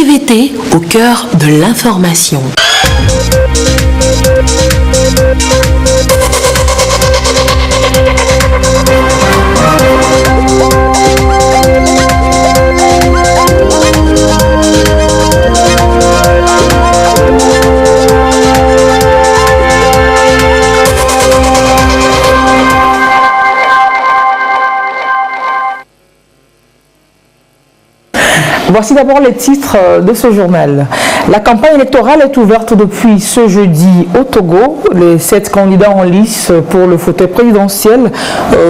TVT au cœur de l'information. Voici d'abord les titres de ce journal. La campagne électorale est ouverte depuis ce jeudi au Togo. Les 7 candidats en lice pour le fauteuil présidentiel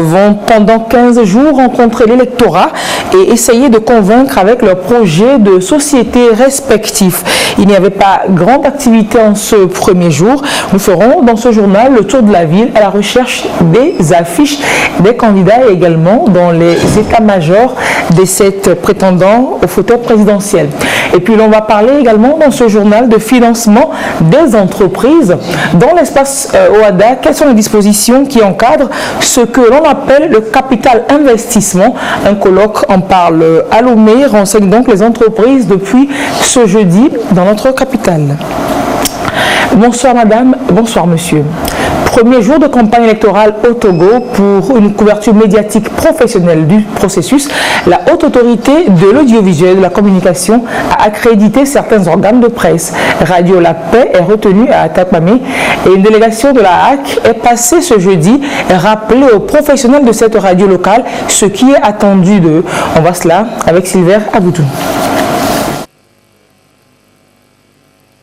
vont pendant 15 jours rencontrer l'électorat et essayer de convaincre avec leurs projets de société respectifs. Il n'y avait pas grande activité en ce premier jour. Nous ferons dans ce journal le tour de la ville à la recherche des affiches des candidats et également dans les états-majors des 7 prétendants au fauteuil présidentiel. Et puis l'on va parler également dans ce journal de financement des entreprises. Dans l'espace OADA, quelles sont les dispositions qui encadrent ce que l'on appelle le capital investissement? Un colloque en parle à Lomé, renseigne donc les entreprises depuis ce jeudi dans notre capitale. Bonsoir madame, bonsoir monsieur. Premier jour de campagne électorale au Togo pour une couverture médiatique professionnelle du processus. La haute autorité de l'audiovisuel et de la communication a accrédité certains organes de presse. Radio La Paix est retenue à Atapamé et une délégation de la HAC est passée ce jeudi rappeler aux professionnels de cette radio locale ce qui est attendu d'eux. On voit cela avec Sylvain Aboudou.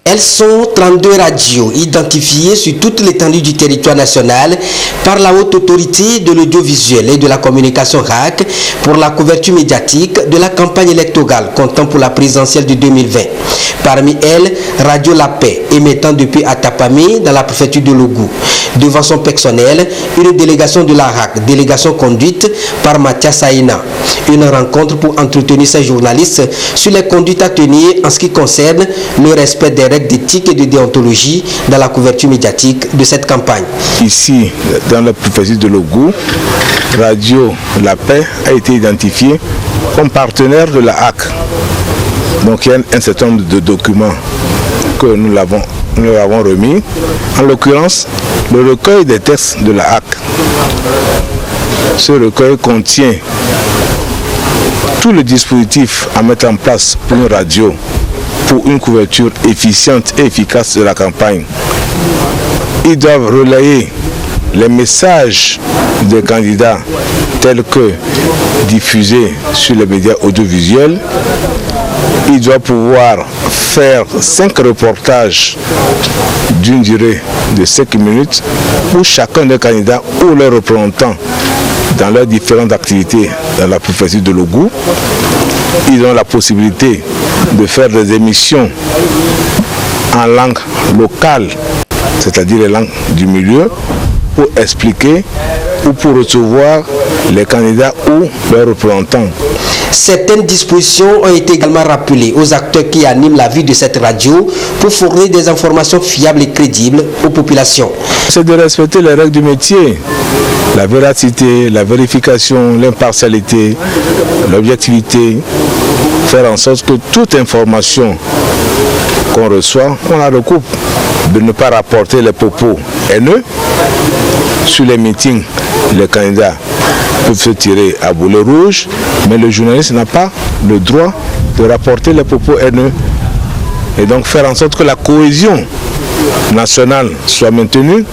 Elles sont 32 radios identifiées sur toute l'étendue du territoire national par la haute autorité de l'audiovisuel et de la communication RAC pour la couverture médiatique de la campagne électorale comptant pour la présidentielle de 2020. Parmi elles, Radio La Paix, émettant depuis Atapamé dans la préfecture de Logou. Devant son personnel, une délégation de la RAC, délégation conduite par Mathias Saïna. Une rencontre pour entretenir ces journalistes sur les conduites à tenir en ce qui concerne le respect des règles d'éthique et de déontologie dans la couverture médiatique de cette campagne. Ici, dans la préfecture de Logou, Radio La Paix a été identifiée comme partenaire de la HAC. Donc il y a un certain nombre de documents que nous l'avons remis. En l'occurrence, le recueil des textes de la HAC. Ce recueil contient tout le dispositif à mettre en place pour une radio, pour une couverture efficiente et efficace de la campagne. Ils doivent relayer les messages des candidats tels que diffusés sur les médias audiovisuels. Ils doivent pouvoir faire 5 reportages d'une durée de 5 minutes pour chacun des candidats ou leurs représentants dans leurs différentes activités dans la préfecture de Logou. Ils ont la possibilité de faire des émissions en langue locale, c'est-à-dire les langues du milieu, pour expliquer ou pour recevoir les candidats ou leurs représentants. Certaines dispositions ont été également rappelées aux acteurs qui animent la vie de cette radio pour fournir des informations fiables et crédibles aux populations. C'est de respecter les règles du métier, la véracité, la vérification, l'impartialité, l'objectivité, faire en sorte que toute information qu'on reçoit, on la recoupe, de ne pas rapporter les propos haineux. Sur les meetings, les candidats peuvent se tirer à boulet rouge, mais le journaliste n'a pas le droit de rapporter les propos haineux. Et donc faire en sorte que la cohésion nationale soit maintenue,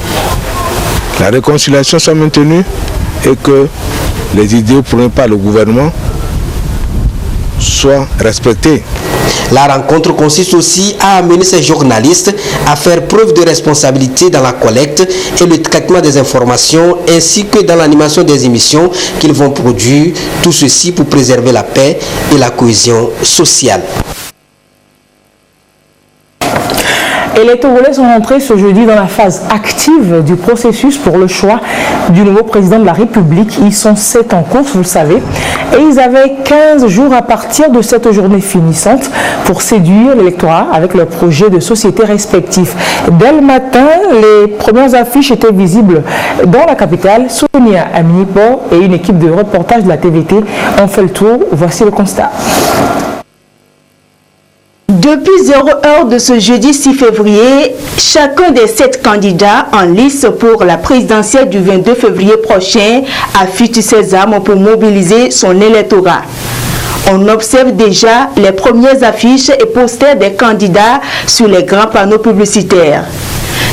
la réconciliation soit maintenue et que les idéaux prônés par le gouvernement soient respectés. La rencontre consiste aussi à amener ces journalistes à faire preuve de responsabilité dans la collecte et le traitement des informations ainsi que dans l'animation des émissions qu'ils vont produire, tout ceci pour préserver la paix et la cohésion sociale. Et les Togolais sont entrés ce jeudi dans la phase active du processus pour le choix du nouveau président de la République. Ils sont 7 en course, vous le savez. Et ils avaient 15 jours à partir de cette journée finissante pour séduire l'électorat avec leurs projets de société respectifs. Dès le matin, les premières affiches étaient visibles dans la capitale. Sonia Aminipo et une équipe de reportage de la TVT ont fait le tour. Voici le constat. Depuis 0 heure de ce jeudi 6 février, chacun des 7 candidats en lice pour la présidentielle du 22 février prochain affiche ses armes pour mobiliser son électorat. On observe déjà les premières affiches et posters des candidats sur les grands panneaux publicitaires.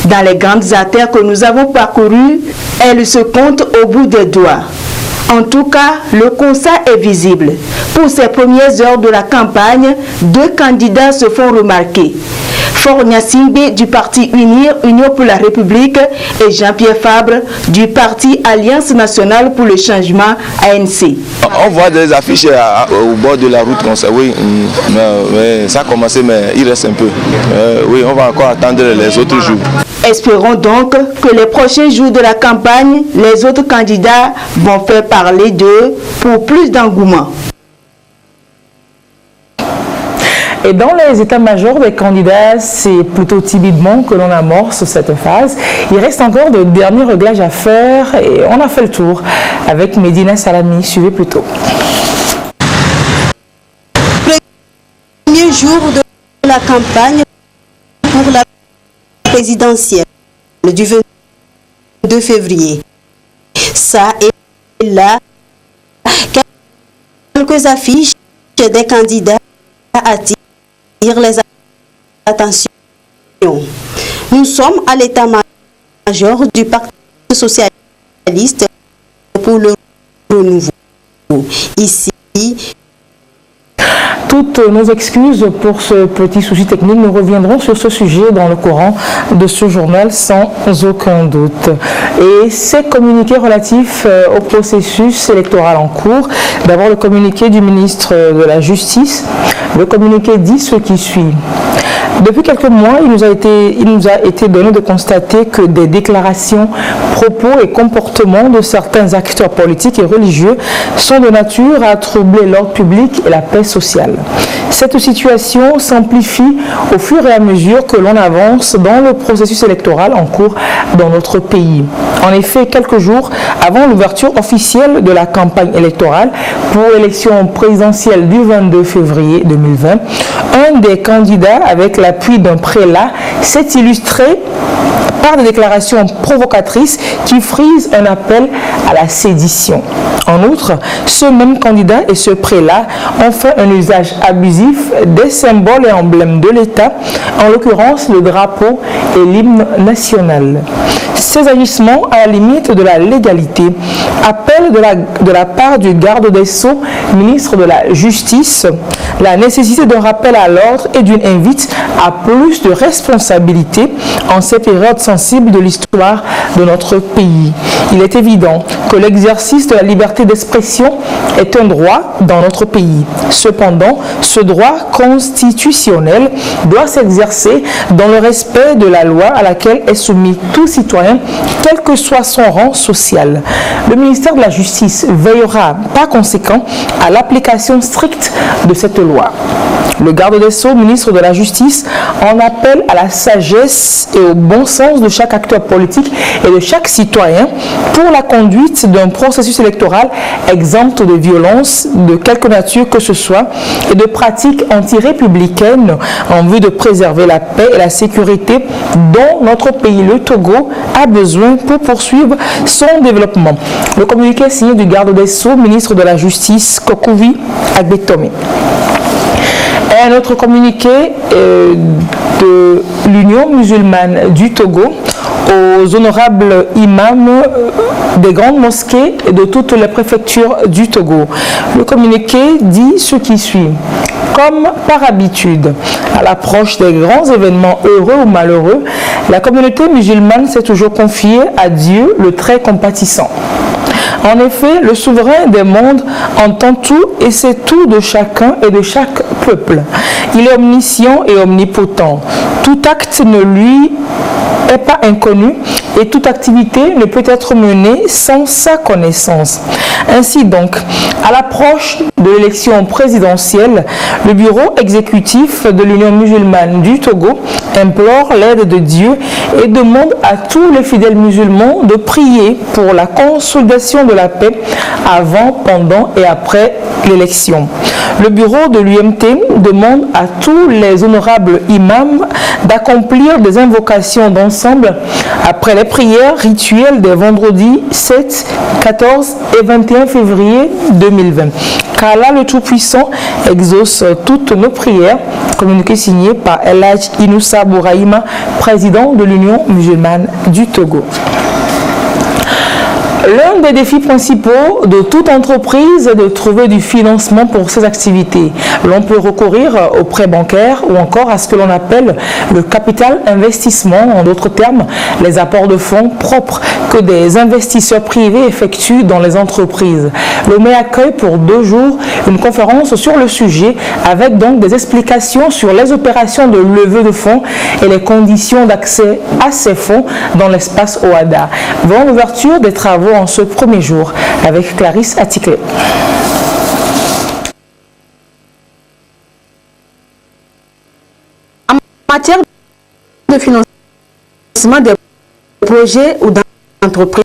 Dans les grandes artères que nous avons parcourues, elles se comptent au bout des doigts. En tout cas, le constat est visible. Pour ces premières heures de la campagne, 2 candidats se font remarquer. Fornia Simbe du parti Union pour la République et Jean-Pierre Fabre du parti Alliance nationale pour le changement ANC. On voit des affiches au bord de la route comme ça, oui, mais ça a commencé, mais il reste un peu. Oui, on va encore attendre les autres jours. Espérons donc que les prochains jours de la campagne, les autres candidats vont faire parler d'eux pour plus d'engouement. Et dans les états-majors des candidats, c'est plutôt timidement que l'on amorce cette phase. Il reste encore de derniers réglages à faire et on a fait le tour avec Medina Salami. Suivez plutôt. Premier jour de la campagne pour la présidentielle du 22 février. Ça et là, quelques affiches des candidats attirent les attentions. Nous sommes à l'état-major du Parti socialiste pour le renouveau. Ici, toutes nos excuses pour ce petit souci technique. Nous reviendrons sur ce sujet dans le courant de ce journal sans aucun doute. Et ces communiqués relatifs au processus électoral en cours. D'abord le communiqué du ministre de la Justice. Le communiqué dit ce qui suit. Depuis quelques mois, il nous a été donné de constater que des déclarations, propos et comportements de certains acteurs politiques et religieux sont de nature à troubler l'ordre public et la paix sociale. Cette situation s'amplifie au fur et à mesure que l'on avance dans le processus électoral en cours dans notre pays. En effet, quelques jours avant l'ouverture officielle de la campagne électorale pour l'élection présidentielle du 22 février 2020, un des candidats, avec l'appui d'un prélat, s'est illustré par des déclarations provocatrices qui frisent un appel à la sédition. En outre, ce même candidat et ce prélat ont fait un usage abusif des symboles et emblèmes de l'État, en l'occurrence le drapeau et l'hymne national. Ces agissements, à la limite de la légalité, appellent de la part du garde des Sceaux, ministre de la Justice, la nécessité d'un rappel à l'ordre et d'une invite à plus de responsabilité en ces périodes sensibles de l'histoire de notre pays. Il est évident que l'exercice de la liberté d'expression est un droit dans notre pays. Cependant, ce droit constitutionnel doit s'exercer dans le respect de la loi à laquelle est soumis tout citoyen, quel que soit son rang social. Le ministère de la Justice veillera par conséquent à l'application stricte de cette loi. Le garde des Sceaux, ministre de la Justice, en appelle à la sagesse et au bon sens de chaque acteur politique et de chaque citoyen pour la conduite d'un processus électoral exempt de violence de quelque nature que ce soit et de pratiques anti-républicaines en vue de préserver la paix et la sécurité dont notre pays, le Togo, a besoin pour poursuivre son développement. Le communiqué est signé du garde des Sceaux, ministre de la Justice, Kokouvi Agbetome. Et un autre communiqué de l'Union musulmane du Togo aux honorables imams des grandes mosquées et de toutes les préfectures du Togo. Le communiqué dit ce qui suit. Comme par habitude, à l'approche des grands événements heureux ou malheureux, la communauté musulmane s'est toujours confiée à Dieu, le très compatissant. En effet, le souverain des mondes entend tout et sait tout de chacun et de chaque peuple. Il est omniscient et omnipotent. Tout acte ne lui est pas inconnu et toute activité ne peut être menée sans sa connaissance. Ainsi donc, à l'approche de l'élection présidentielle, le bureau exécutif de l'Union musulmane du Togo implore l'aide de Dieu et demande à tous les fidèles musulmans de prier pour la consolidation de la paix avant, pendant et après l'élection. Le bureau de l'UMT demande à tous les honorables imams d'accomplir des invocations d'ensemble après les prières rituelles des vendredis 7, 14 et 21 février 2020. Qu'Allah le Tout-Puissant exauce toutes nos prières. Communiqué signé par El Hadj Inoussa Bouraïma, président de l'Union musulmane du Togo. L'un des défis principaux de toute entreprise est de trouver du financement pour ses activités. L'on peut recourir aux prêts bancaires ou encore à ce que l'on appelle le capital investissement, en d'autres termes, les apports de fonds propres que des investisseurs privés effectuent dans les entreprises. L'OME accueille pour 2 jours une conférence sur le sujet avec donc des explications sur les opérations de levée de fonds et les conditions d'accès à ces fonds dans l'espace OADA. Avant l'ouverture des travaux en ce premier jour avec Clarisse Atiké. En matière de financement des projets ou d'entreprises,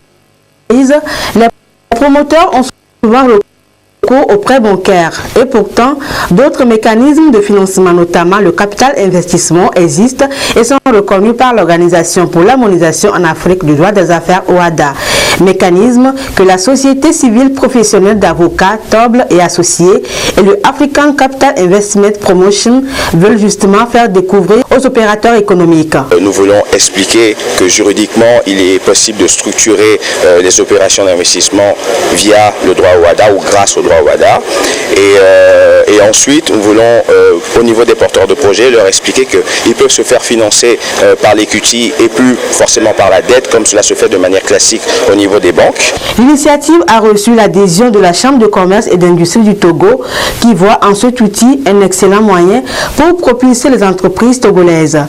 les promoteurs ont souvent recours aux prêts bancaires et pourtant d'autres mécanismes de financement, notamment le capital investissement, existent et sont reconnus par l'Organisation pour l'harmonisation en Afrique du droit des affaires OADA. Mécanisme que la société civile professionnelle d'avocats, Toble et associés et le African Capital Investment Promotion veulent justement faire découvrir aux opérateurs économiques. Nous voulons expliquer que juridiquement il est possible de structurer les opérations d'investissement via le droit OADA ou grâce au droit OADA et ensuite nous voulons au niveau des porteurs de projets leur expliquer qu'ils peuvent se faire financer par l'equity et plus forcément par la dette comme cela se fait de manière classique au niveau des banques. L'initiative a reçu l'adhésion de la Chambre de commerce et d'industrie du Togo qui voit en cet outil un excellent moyen pour propulser les entreprises togolaises.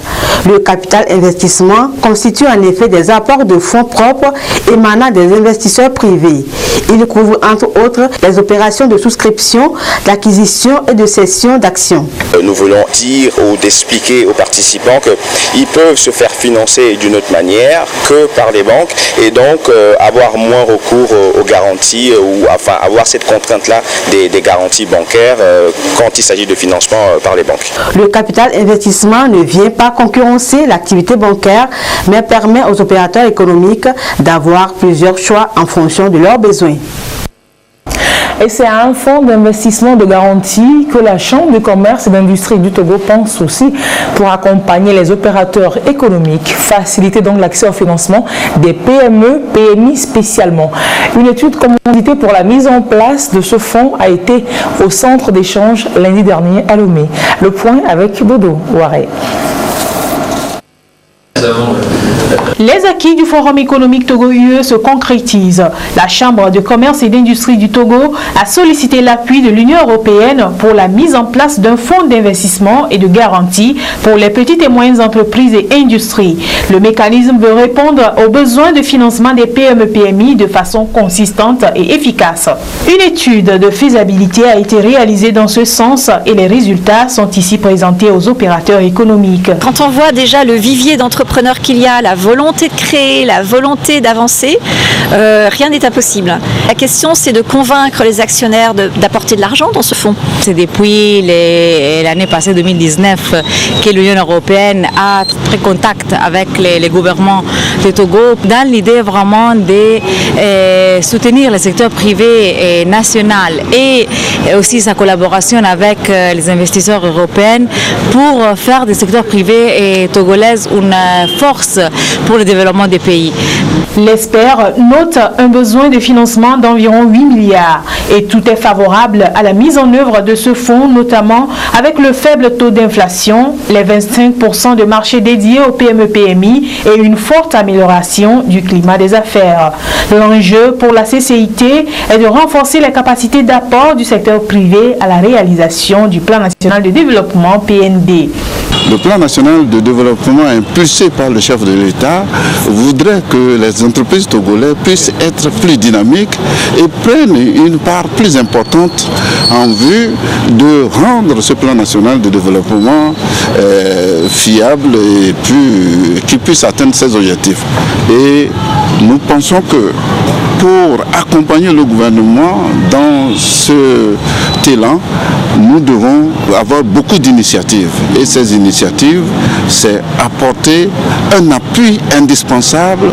Le capital investissement constitue en effet des apports de fonds propres émanant des investisseurs privés. Il couvre entre autres les opérations de souscription, d'acquisition et de cession d'actions. Nous voulons dire ou d'expliquer aux participants qu'ils peuvent se faire financer d'une autre manière que par les banques et donc avoir moins recours aux garanties ou enfin avoir cette contrainte-là des garanties bancaires quand il s'agit de financement par les banques. Le capital investissement ne vient pas concurrencer l'activité bancaire mais permet aux opérateurs économiques d'avoir plusieurs choix en fonction de leurs besoins. Et c'est à un fonds d'investissement de garantie que la Chambre de commerce et d'industrie du Togo pense aussi pour accompagner les opérateurs économiques, faciliter donc l'accès au financement des PME, PMI spécialement. Une étude commanditée pour la mise en place de ce fonds a été au centre d'échange lundi dernier à Lomé. Le point avec Bodo Ouaré. Les acquis du Forum économique Togo-UE se concrétisent. La Chambre de commerce et d'industrie du Togo a sollicité l'appui de l'Union européenne pour la mise en place d'un fonds d'investissement et de garantie pour les petites et moyennes entreprises et industries. Le mécanisme veut répondre aux besoins de financement des PME-PMI de façon consistante et efficace. Une étude de faisabilité a été réalisée dans ce sens et les résultats sont ici présentés aux opérateurs économiques. Quand on voit déjà le vivier d'entrepreneurs qu'il y a, la volonté de créer, la volonté d'avancer, rien n'est impossible. La question, c'est de convaincre les actionnaires d'apporter de l'argent dans ce fonds. C'est depuis l'année passée, 2019, que l'Union européenne a pris contact avec les gouvernements de Togo dans l'idée vraiment de soutenir le secteur privé et national et aussi sa collaboration avec les investisseurs européens pour faire du secteur privé et togolais une force pour le développement des pays. L'expert note un besoin de financement d'environ 8 milliards et tout est favorable à la mise en œuvre de ce fonds, notamment avec le faible taux d'inflation, les 25% de marché dédiés aux PME-PMI et une forte amélioration du climat des affaires. L'enjeu pour la CCIT est de renforcer les capacités d'apport du secteur privé à la réalisation du Plan national de développement PND. Le plan national de développement impulsé par le chef de l'État voudrait que les entreprises togolaises puissent être plus dynamiques et prennent une part plus importante en vue de rendre ce plan national de développement fiable et qui puisse atteindre ses objectifs. Et nous pensons que pour accompagner le gouvernement dans ce cet élan, nous devons avoir beaucoup d'initiatives. Et ces initiatives, c'est apporter un appui indispensable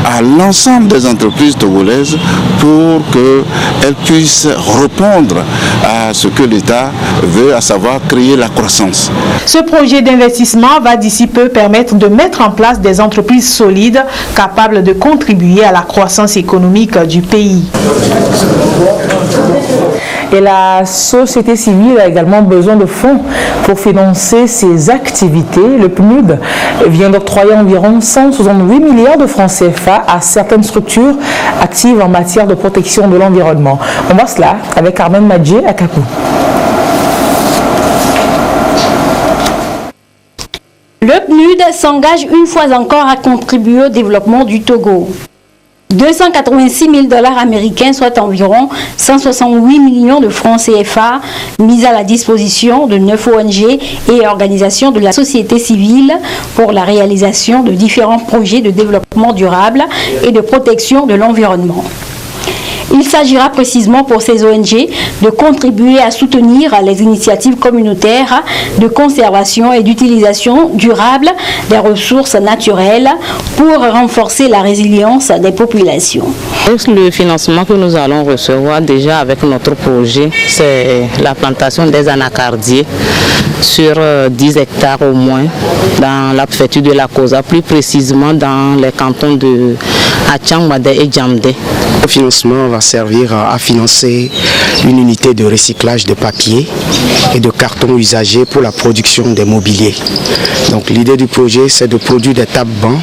à l'ensemble des entreprises togolaises pour qu'elles puissent répondre à ce que l'État veut, à savoir créer la croissance. Ce projet d'investissement va d'ici peu permettre de mettre en place des entreprises solides capables de contribuer à la croissance économique du pays. Et la société civile a également besoin de fonds pour financer ses activités. Le PNUD vient d'octroyer environ 168 milliards de francs CFA à certaines structures actives en matière de protection de l'environnement. On voit cela avec Carmen Madjé à Kakou. Le PNUD s'engage une fois encore à contribuer au développement du Togo. 286 000 $ américains, soit environ 168 millions de francs CFA, mis à la disposition de 9 ONG et organisations de la société civile pour la réalisation de différents projets de développement durable et de protection de l'environnement. Il s'agira précisément pour ces ONG de contribuer à soutenir les initiatives communautaires de conservation et d'utilisation durable des ressources naturelles pour renforcer la résilience des populations. Le financement que nous allons recevoir déjà avec notre projet, c'est la plantation des anacardiers sur 10 hectares au moins dans la préfecture de la Kosa, plus précisément dans les cantons de Achang, et Djamdé. Le financement va servir à financer une unité de recyclage de papier et de carton usagés pour la production des mobiliers. Donc l'idée du projet, c'est de produire des tables-bancs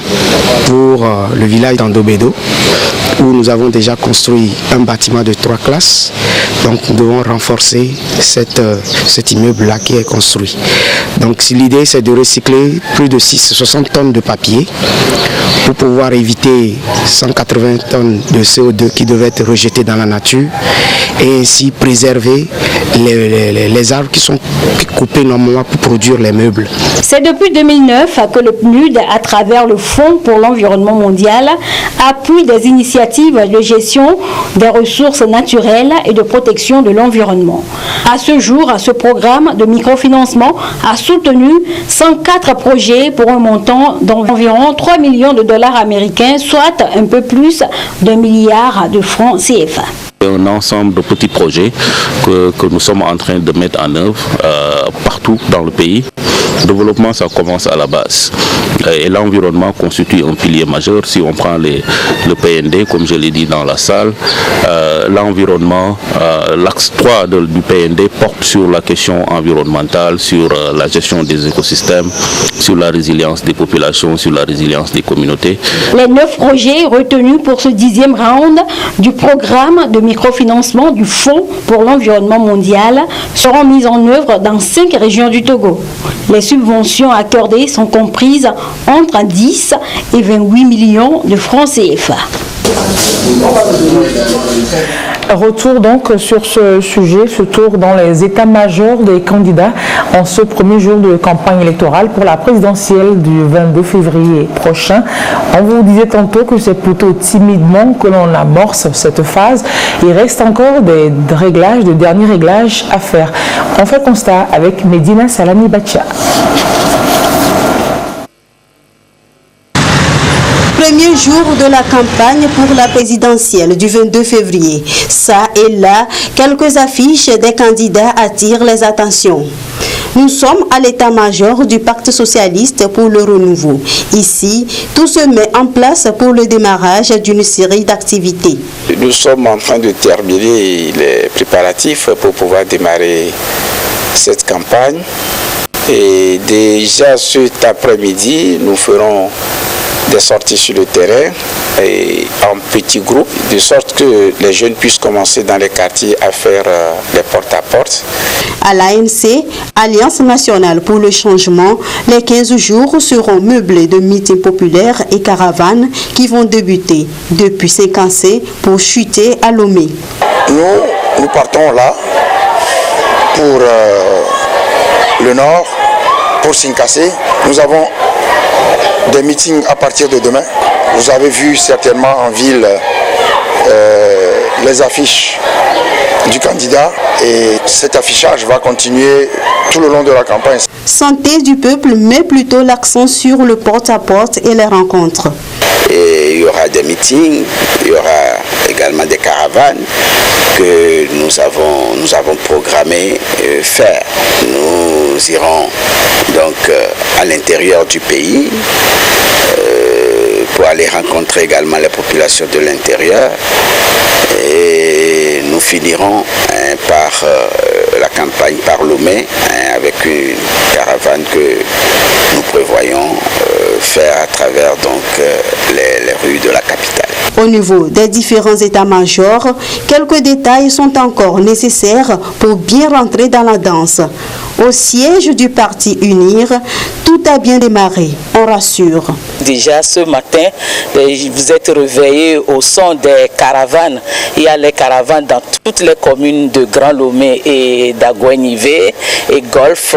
pour le village d'Andobedo, où nous avons déjà construit un bâtiment de 3 classes. Donc nous devons renforcer cet immeuble-là qui est construit. Donc l'idée, c'est de recycler plus de 60 tonnes de papier pour pouvoir éviter 180 tonnes de CO2 qui devaient être rejetés dans la nature et ainsi préserver les arbres qui sont coupés normalement pour produire les meubles. C'est depuis 2009 que le PNUD, à travers le Fonds pour l'environnement mondial, appuie des initiatives de gestion des ressources naturelles et de protection de l'environnement. À ce jour, ce programme de microfinancement a soutenu 104 projets pour un montant d'environ 3 millions de dollars américains, soit un peu plus d'1 milliard de francs CFA. Un ensemble de petits projets que nous sommes en train de mettre en œuvre partout dans le pays. Le développement, ça commence à la base. Et l'environnement constitue un pilier majeur. Si on prend le PND, comme je l'ai dit dans la salle, l'environnement, l'axe 3 du PND porte sur la question environnementale, sur la gestion des écosystèmes, sur la résilience des populations, sur la résilience des communautés. Les 9 projets retenus pour ce 10e round du programme de microfinancement du Fonds pour l'environnement mondial seront mis en œuvre dans 5 régions du Togo. Les subventions accordées sont comprises entre 10 et 28 millions de francs CFA. Retour donc sur ce sujet, ce tour dans les états-majors des candidats en ce premier jour de campagne électorale pour la présidentielle du 22 février prochain. On vous disait tantôt que c'est plutôt timidement que l'on amorce cette phase. Il reste encore des réglages, de derniers réglages à faire. On fait constat avec Medina Salami Bacha. Premier jour de la campagne pour la présidentielle du 22 février. Ça et là, quelques affiches des candidats attirent les attentions. Nous sommes à l'état-major du Pacte socialiste pour le renouveau. Ici, tout se met en place pour le démarrage d'une série d'activités. Nous sommes en train de terminer les préparatifs pour pouvoir démarrer cette campagne. Et déjà cet après-midi, nous ferons des sorties sur le terrain et en petits groupes, de sorte que les jeunes puissent commencer dans les quartiers à faire les porte-à-porte. À l'ANC, Alliance nationale pour le changement, les 15 jours seront meublés de meetings populaires et caravanes qui vont débuter depuis Séquencé pour chuter à Lomé. Nous partons là pour le nord, pour Séquencé. Nous avons des meetings à partir de demain. Vous avez vu certainement en ville les affiches du candidat et cet affichage va continuer tout le long de la campagne. Santé du peuple met plutôt l'accent sur le porte-à-porte et les rencontres. Et il y aura des meetings, il y aura également des caravanes que nous avons programmé faire. Nous irons donc à l'intérieur du pays pour aller rencontrer également les populations de l'intérieur et nous finirons par la campagne par Lomé avec une caravane que nous prévoyons faire à travers donc les rues de la capitale. Au niveau des différents états-majors, quelques détails sont encore nécessaires pour bien rentrer dans la danse. Au siège du parti UNIR, tout a bien démarré, on rassure. Déjà ce matin, vous êtes réveillés au son des caravanes. Il y a les caravanes dans toutes les communes de Grand Lomé et d'Aguenivé et Golfe.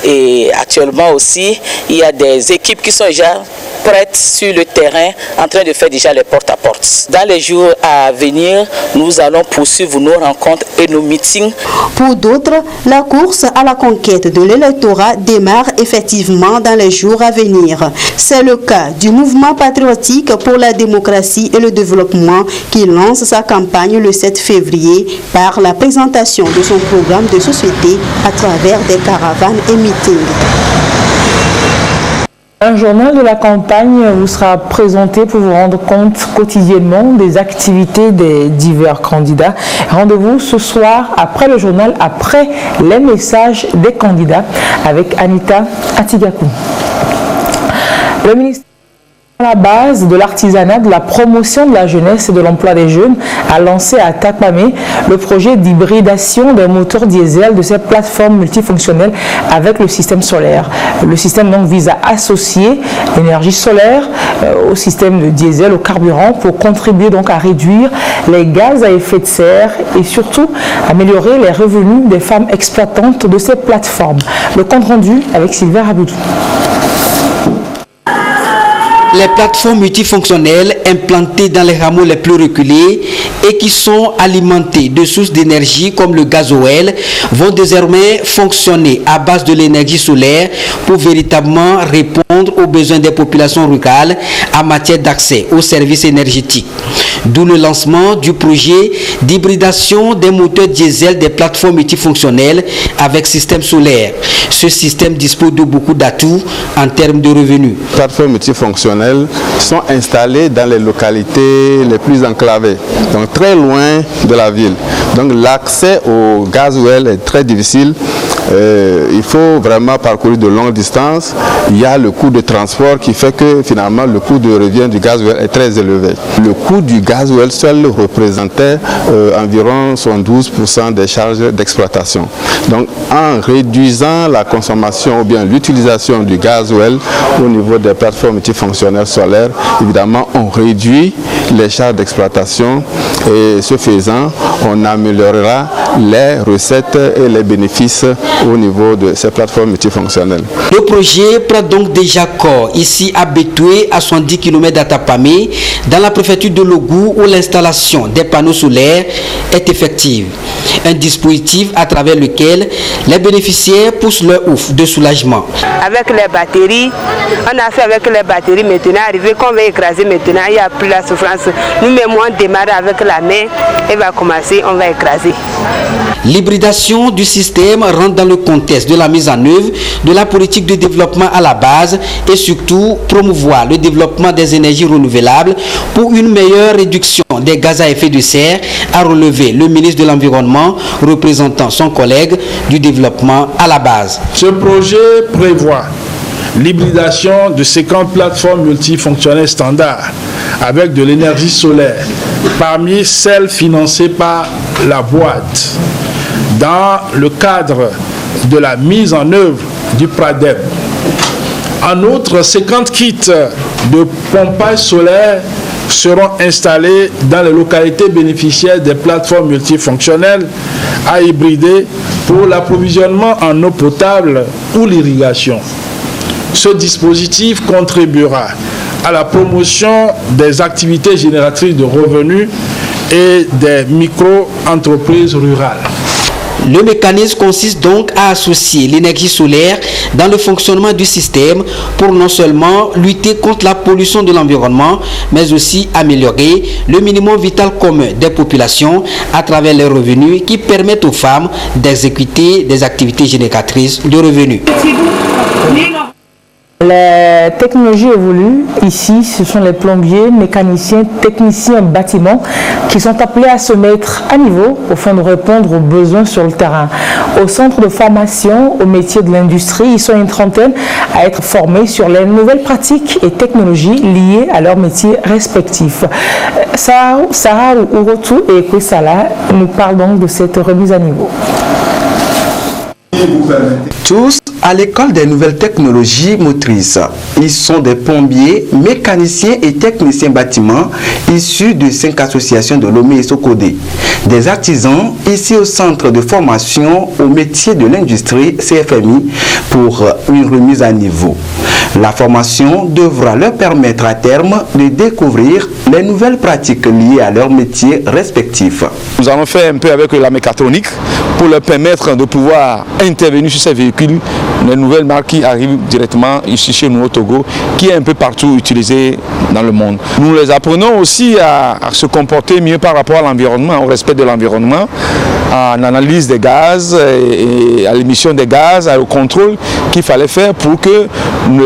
Et actuellement aussi, il y a des équipes qui sont déjà prêtes sur le terrain en train de faire déjà les porte-à-porte. Dans les jours à venir, nous allons poursuivre nos rencontres et nos meetings. Pour d'autres, la course à la conquête de l'électorat démarre effectivement dans les jours à venir. C'est le cas du mouvement patriotique pour la démocratie et le développement qui lance sa campagne le 7 février par la présentation de son programme de société à travers des caravanes et meetings. Un journal de la campagne vous sera présenté pour vous rendre compte quotidiennement des activités des divers candidats. Rendez-vous ce soir après le journal, après les messages des candidats avec Anita Atigakou. Le ministère à la base de l'artisanat, de la promotion de la jeunesse et de l'emploi des jeunes a lancé à Takpamé le projet d'hybridation des moteurs diesel de ces plateformes multifonctionnelles avec le système solaire. Le système donc vise à associer l'énergie solaire au système de diesel, au carburant, pour contribuer donc à réduire les gaz à effet de serre et surtout améliorer les revenus des femmes exploitantes de ces plateformes. Le compte rendu avec Sylvain Raboudou. Les plateformes multifonctionnelles implantées dans les hameaux les plus reculés et qui sont alimentées de sources d'énergie comme le gasoil vont désormais fonctionner à base de l'énergie solaire pour véritablement répondre aux besoins des populations rurales en matière d'accès aux services énergétiques. D'où le lancement du projet d'hybridation des moteurs diesel des plateformes multifonctionnelles avec système solaire. Ce système dispose de beaucoup d'atouts en termes de revenus. Les plateformes multifonctionnelles sont installées dans les localités les plus enclavées, donc très loin de la ville. Donc l'accès au gasoil est très difficile. Il faut vraiment parcourir de longues distances. Il y a le coût de transport qui fait que finalement le coût de revient du gasoil est très élevé. Le coût du gasoil seul représentait environ 12% des charges d'exploitation. Donc en réduisant la consommation ou bien l'utilisation du gasoil au niveau des plateformes multifonctionnelles solaires, évidemment on réduit les charges d'exploitation et ce faisant on améliorera les recettes et les bénéfices au niveau de ces plateformes multifonctionnelles. Le projet prend donc déjà corps ici à Bétoué, à 70 km d'Atapamé, dans la préfecture de Logou, où l'installation des panneaux solaires est effective. Un dispositif à travers lequel les bénéficiaires poussent leur ouf de soulagement. Avec les batteries, on a fait avec les batteries maintenant, arrivé qu'on va écraser maintenant, il n'y a plus la souffrance. Nous-mêmes, on démarre avec la main et va commencer, on va écraser. L'hybridation du système rentre dans le contexte de la mise en œuvre de la politique de développement à la base et surtout promouvoir le développement des énergies renouvelables pour une meilleure réduction des gaz à effet de serre, a relevé le ministre de l'Environnement représentant son collègue du développement à la base. Ce projet prévoit l'hybridation de 50 plateformes multifonctionnelles standards avec de l'énergie solaire parmi celles financées par la boîte dans le cadre de la mise en œuvre du PRADEP. En outre, 50 kits de pompage solaire seront installés dans les localités bénéficiaires des plateformes multifonctionnelles à hybrider pour l'approvisionnement en eau potable ou l'irrigation. Ce dispositif contribuera à la promotion des activités génératrices de revenus et des micro-entreprises rurales. Le mécanisme consiste donc à associer l'énergie solaire dans le fonctionnement du système pour non seulement lutter contre la pollution de l'environnement, mais aussi améliorer le minimum vital commun des populations à travers les revenus qui permettent aux femmes d'exécuter des activités génératrices de revenus. Les technologies évoluent. Ici, ce sont les plombiers, mécaniciens, techniciens bâtiments qui sont appelés à se mettre à niveau afin de répondre aux besoins sur le terrain. Au centre de formation au métier de l'industrie, ils sont une trentaine à être formés sur les nouvelles pratiques et technologies liées à leurs métiers respectifs. Sarah Urotu et Kwesala nous parlent donc de cette remise à niveau. Tous à l'école des nouvelles technologies motrices. Ils sont des plombiers, mécaniciens et techniciens bâtiments issus de 5 associations de Lomé et Sokodé. Des artisans ici au centre de formation au métier de l'industrie CFMI pour une remise à niveau. La formation devra leur permettre à terme de découvrir les nouvelles pratiques liées à leurs métiers respectifs. Nous allons faire un peu avec la mécatronique pour leur permettre de pouvoir intervenir sur ces véhicules, les nouvelles marques qui arrivent directement ici chez nous au Togo, qui est un peu partout utilisé dans le monde. Nous les apprenons aussi à se comporter mieux par rapport à l'environnement, au respect de l'environnement, à l'analyse des gaz et à l'émission des gaz, au contrôle qu'il fallait faire pour que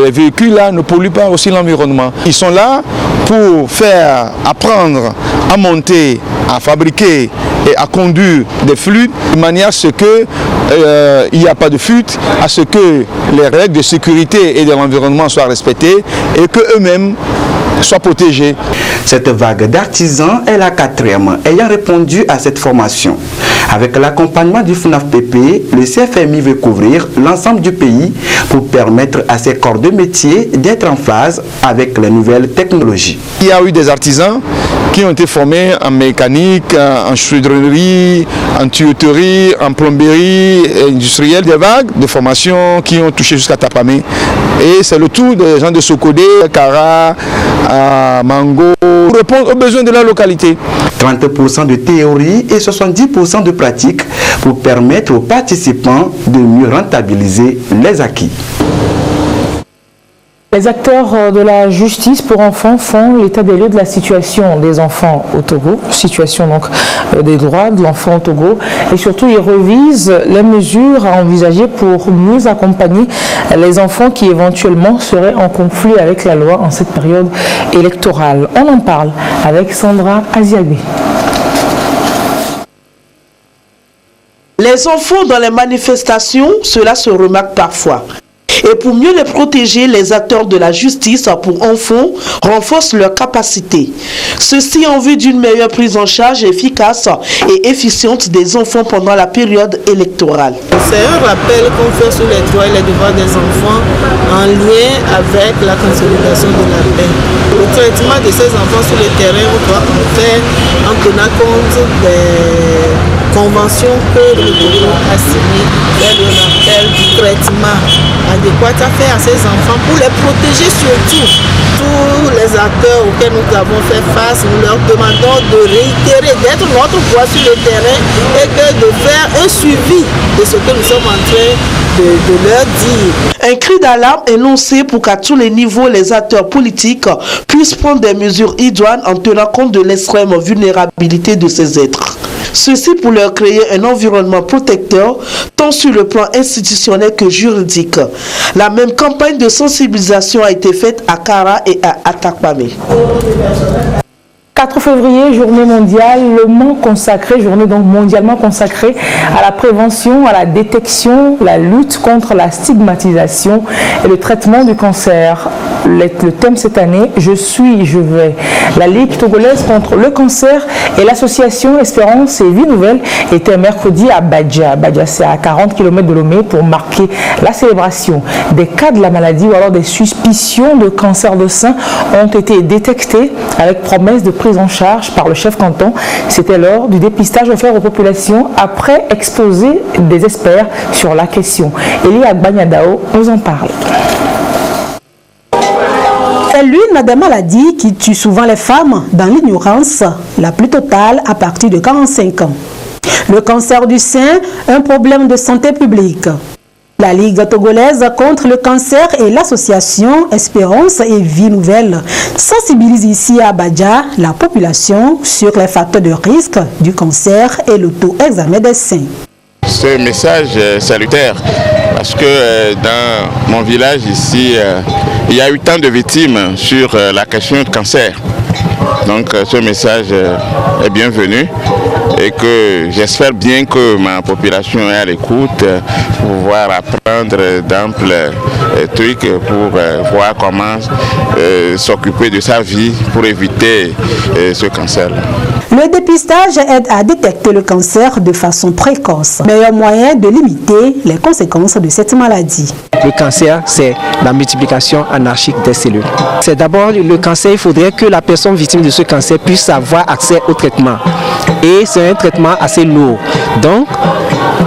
les véhicules-là ne polluent pas aussi l'environnement. Ils sont là pour faire apprendre à monter, à fabriquer et à conduire des flûtes de manière à ce qu'il n'y a pas de fuite, à ce que les règles de sécurité et de l'environnement soient respectées et qu'eux-mêmes soient protégés. Cette vague d'artisans est la 4e ayant répondu à cette formation. Avec l'accompagnement du FNAF-PP, le CFMI veut couvrir l'ensemble du pays pour permettre à ces corps de métier d'être en phase avec les nouvelles technologies. Il y a eu des artisans qui ont été formés en mécanique, en chaudronnerie, en tuyauterie, en plomberie industrielle, des vagues de formation qui ont touché jusqu'à Tapamé. Et c'est le tour des gens de Sokodé, Kara, Mango, pour répondre aux besoins de la localité. 30% de théorie et 70% de pratique pour permettre aux participants de mieux rentabiliser les acquis. Les acteurs de la justice pour enfants font l'état des lieux de la situation des enfants au Togo, situation donc des droits de l'enfant au Togo, et surtout ils revisent les mesures à envisager pour mieux accompagner les enfants qui éventuellement seraient en conflit avec la loi en cette période électorale. On en parle avec Sandra Aziagbe. Les enfants dans les manifestations, cela se remarque parfois. Et pour mieux les protéger, les acteurs de la justice pour enfants renforcent leurs capacités. Ceci en vue d'une meilleure prise en charge efficace et efficiente des enfants pendant la période électorale. C'est un rappel qu'on fait sur les droits et les devoirs des enfants en lien avec la consolidation de la paix. Le traitement de ces enfants sur le terrain, on doit en faire en tenant compte des conventions que le Togo a signées et le rappel du traitement adéquat à faire à ces enfants pour les protéger surtout. Tous les acteurs auxquels nous avons fait face, nous leur demandons de réitérer, d'être notre voix sur le terrain et de faire un suivi de ce que nous sommes en train de leur dire. Un cri d'alarme est lancé pour qu'à tous les niveaux, les acteurs politiques puissent prendre des mesures idoines en tenant compte de l'extrême vulnérabilité de ces êtres. Ceci pour leur créer un environnement protecteur, tant sur le plan institutionnel que juridique. La même campagne de sensibilisation a été faite à Kara et à Atakpamé. 4 février, journée mondiale, journée donc mondialement consacrée à la prévention, à la détection, la lutte contre la stigmatisation et le traitement du cancer. Le thème cette année, je suis, je vais. La Ligue togolaise contre le cancer et l'association Espérance et Vie Nouvelle étaient mercredi à Badja. Badja, c'est à 40 km de Lomé pour marquer la célébration. Des cas de la maladie ou alors des suspicions de cancer de sein ont été détectés avec promesse de prise en charge par le chef canton. C'était lors du dépistage offert aux populations après exposé des experts sur la question. Elie Agbanyadao nous en parle. est l'une des maladies qui tuent souvent les femmes dans l'ignorance la plus totale à partir de 45 ans. Le cancer du sein, un problème de santé publique. La Ligue togolaise contre le cancer et l'association Espérance et Vie Nouvelle sensibilisent ici à Abadja la population sur les facteurs de risque du cancer et l'auto-examen des seins. Ce message est salutaire parce que dans mon village ici, il y a eu tant de victimes sur la question du cancer. Donc ce message est bienvenu et que j'espère bien que ma population est à l'écoute pour pouvoir apprendre d'amples trucs pour voir comment s'occuper de sa vie pour éviter ce cancer. Le dépistage aide à détecter le cancer de façon précoce. Meilleur moyen de limiter les conséquences de cette maladie. Le cancer, c'est la multiplication anarchique des cellules. C'est d'abord le cancer, il faudrait que la personne victime de ce cancer puisse avoir accès au traitement. Et c'est un traitement assez lourd. Donc,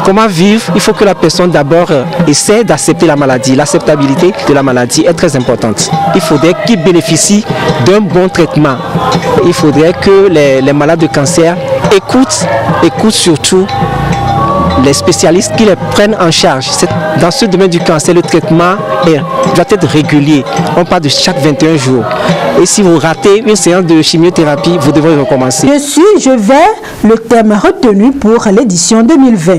comment vivre? Il faut que la personne d'abord essaie d'accepter la maladie. L'acceptabilité de la maladie est très importante. Il faudrait qu'il bénéficie d'un bon traitement. Il faudrait que les malades de cancer écoutent surtout les spécialistes qui les prennent en charge. Dans ce domaine du cancer, le traitement doit être régulier. On parle de chaque 21 jours. Et si vous ratez une séance de chimiothérapie, vous devrez recommencer. Je vais, le thème retenu pour l'édition 2020.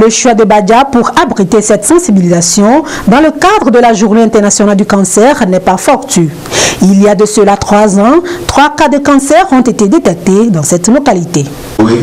Le choix de Badja pour abriter cette sensibilisation dans le cadre de la Journée internationale du cancer n'est pas fortuit. Il y a de cela 3 ans, 3 cas de cancer ont été détectés dans cette localité. Oui.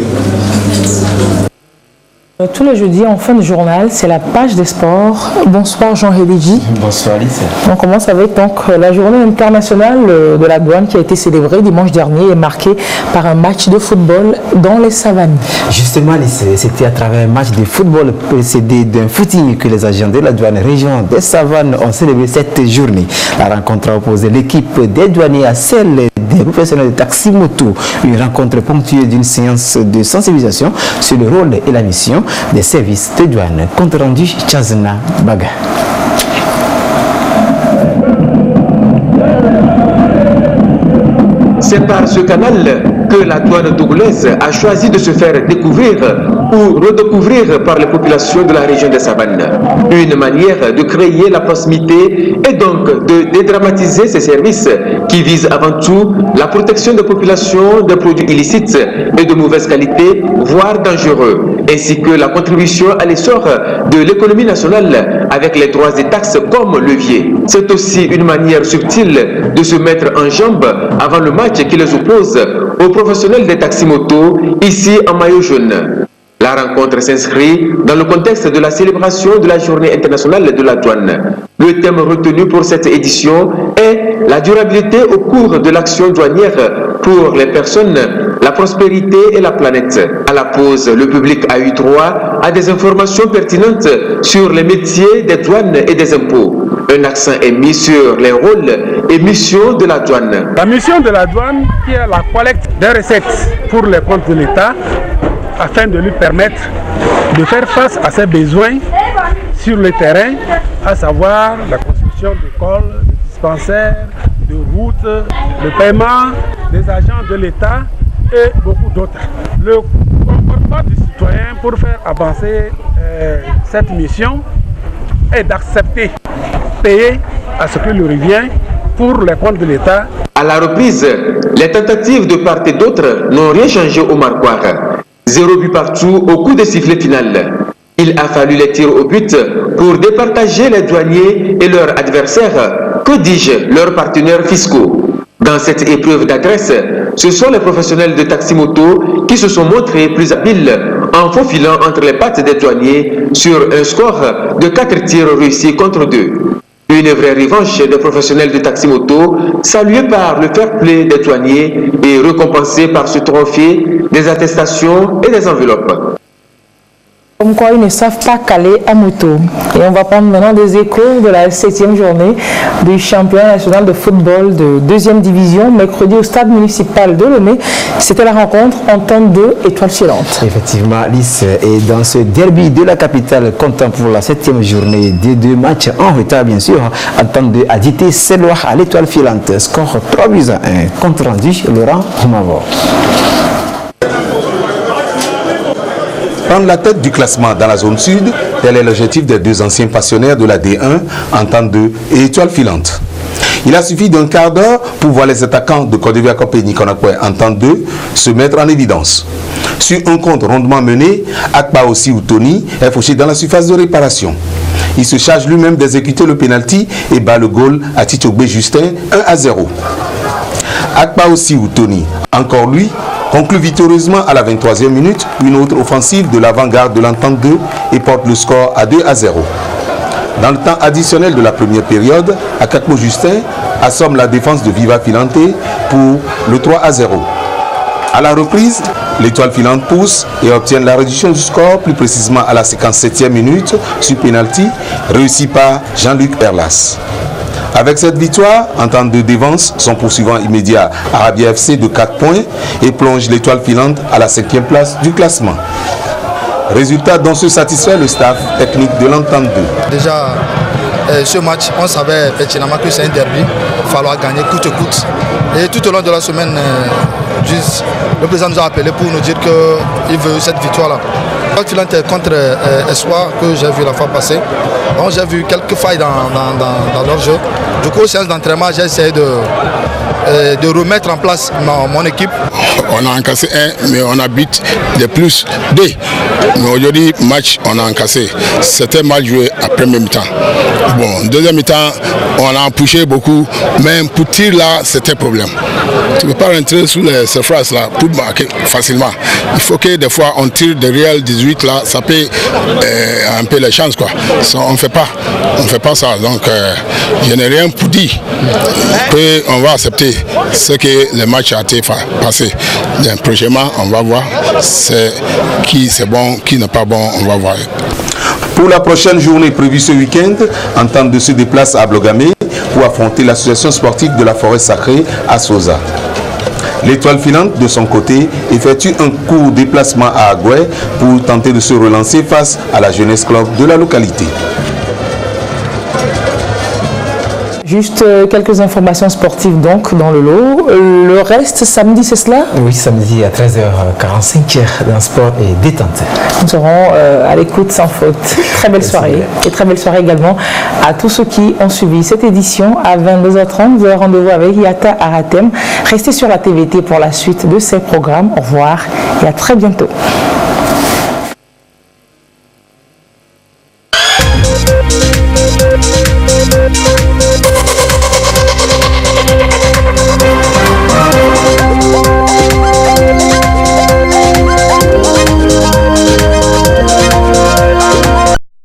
Tous les jeudis, en fin de journal, c'est la page des sports. Bonsoir Jean-Rédigi. Bonsoir Alice. On commence avec donc la journée internationale de la douane qui a été célébrée dimanche dernier et marquée par un match de football dans les savanes. Justement Alice, c'était à travers un match de football précédé d'un footing que les agents de la douane région des savanes ont célébré cette journée. La rencontre a opposé l'équipe des douaniers à celle des professionnels de taxi moto. Une rencontre ponctuée d'une séance de sensibilisation sur le rôle et la mission des services de douane. Compte rendu Chazna Baga. C'est par ce canal que la douane togolaise a choisi de se faire découvrir ou redécouvrir par les populations de la région des Savanes. Une manière de créer la proximité et donc de dédramatiser ces services qui visent avant tout la protection des populations de produits illicites et de mauvaise qualité, voire dangereux, ainsi que la contribution à l'essor de l'économie nationale avec les droits et taxes comme levier. C'est aussi une manière subtile de se mettre en jambe avant le match qui les oppose aux professionnels des taxis-motos ici en maillot jaune. La rencontre s'inscrit dans le contexte de la célébration de la Journée internationale de la douane. Le thème retenu pour cette édition est la durabilité au cours de l'action douanière pour les personnes, la prospérité et la planète. À la pause, le public a eu droit à des informations pertinentes sur les métiers des douanes et des impôts. Un accent est mis sur les rôles et missions de la douane. La mission de la douane, qui est la collecte des recettes pour les comptes de l'État, afin de lui permettre de faire face à ses besoins sur le terrain, à savoir la construction d'écoles, de dispensaires, de routes, le paiement des agents de l'État et beaucoup d'autres. Le comportement du citoyen pour faire avancer cette mission est d'accepter, payer à ce qui lui revient pour les comptes de l'État. À la reprise, les tentatives de part et d'autre n'ont rien changé au marquoir. 0 but partout au coup de sifflet final. Il a fallu les tirs au but pour départager les douaniers et leurs adversaires, que dis-je, leurs partenaires fiscaux. Dans cette épreuve d'adresse, ce sont les professionnels de taxi-moto qui se sont montrés plus habiles en faufilant entre les pattes des douaniers sur un score de 4 tirs réussis contre 2. Une vraie revanche des professionnels de taxi-moto, saluée par le fair-play des douaniers et récompensée par ce trophée, des attestations et des enveloppes. Comme quoi, ils ne savent pas caler à moto. Et on va prendre maintenant des échos de la 7e journée du championnat national de football de 2e division, mercredi au stade municipal de Lomé. C'était la rencontre Entente 2 Étoiles Filantes. Effectivement, Lys, et dans ce derby de la capitale, comptant pour la 7e journée des 2 matchs en retard, bien sûr, Entente 2 a dicté ses lois à l'Étoile Filante. Score 3-1. Compte rendu, Laurent Roumavor. Prendre la tête du classement dans la zone sud, tel est l'objectif des 2 anciens passionnaires de la D1, Entente 2 et Étoile Filante. Il a suffi d'un quart d'heure pour voir les attaquants de Côte d'Ivoire Compagnie Konakwe Entente 2 se mettre en évidence. Sur un compte rondement mené, Akpa aussi ou Tony est fauché dans la surface de réparation. Il se charge lui-même d'exécuter le pénalty et bat le goal à Titogbe Justin 1-0. Akpa aussi ou Tony, encore lui, conclut victorieusement à la 23e minute une autre offensive de l'avant-garde de l'Entente 2 et porte le score à 2-0. Dans le temps additionnel de la première période, Akakmo Justin assomme la défense de Viva Filante pour le 3-0. À la reprise, l'Étoile Filante pousse et obtient la réduction du score, plus précisément à la 57e minute, sur pénalty, réussi par Jean-Luc Perlas. Avec cette victoire, Entente 2 dévance son poursuivant immédiat Arabia FC de 4 points et plonge l'Étoile Filante à la 5e place du classement. Résultat dont se satisfait le staff technique de l'Entente 2. Déjà, ce match, on savait pertinemment que c'est un derby, il va falloir gagner coûte que coûte. Et tout au long de la semaine, le président nous a appelé pour nous dire qu'il veut cette victoire-là. L'Étoile Filante est contre Espoir que j'ai vu la fois passée. Donc j'ai vu quelques failles dans leur jeu. Du coup, aux séances d'entraînement, j'ai essayé de remettre en place mon équipe. On a encaissé 1, mais on habite de plus 2. Mais aujourd'hui, match, on a encaissé. C'était mal joué à premier mi-temps. Bon, deuxième mi-temps, on a poussé beaucoup, mais pour tir là, c'était problème. Tu ne peux pas rentrer sous ces phrases-là pour marquer facilement. Il faut que des fois, on tire derrière le 18 là, ça peut un peu les chances, quoi. Ça, on ne fait pas ça. Donc, je n'ai rien pour dire. On va accepter ce que le match a été passé. Prochainement, on va voir qui c'est bon, qui n'est pas bon, on va voir. Pour la prochaine journée prévue ce week-end, Entente 2 se déplace à Blogamé pour affronter l'association sportive de la forêt sacrée à Sosa. L'Étoile Filante, de son côté, effectue un court déplacement à Agoué pour tenter de se relancer face à la jeunesse club de la localité. Juste quelques informations sportives donc dans le lot. Le reste, samedi, c'est cela? Oui, samedi à 13h45 dans Sport et Détente. Nous serons à l'écoute sans faute. Très belle soirée. Et très belle soirée également à tous ceux qui ont suivi cette édition. À 22h30, vous avez rendez-vous avec Yata Aratem. Restez sur la TVT pour la suite de ces programmes. Au revoir et à très bientôt.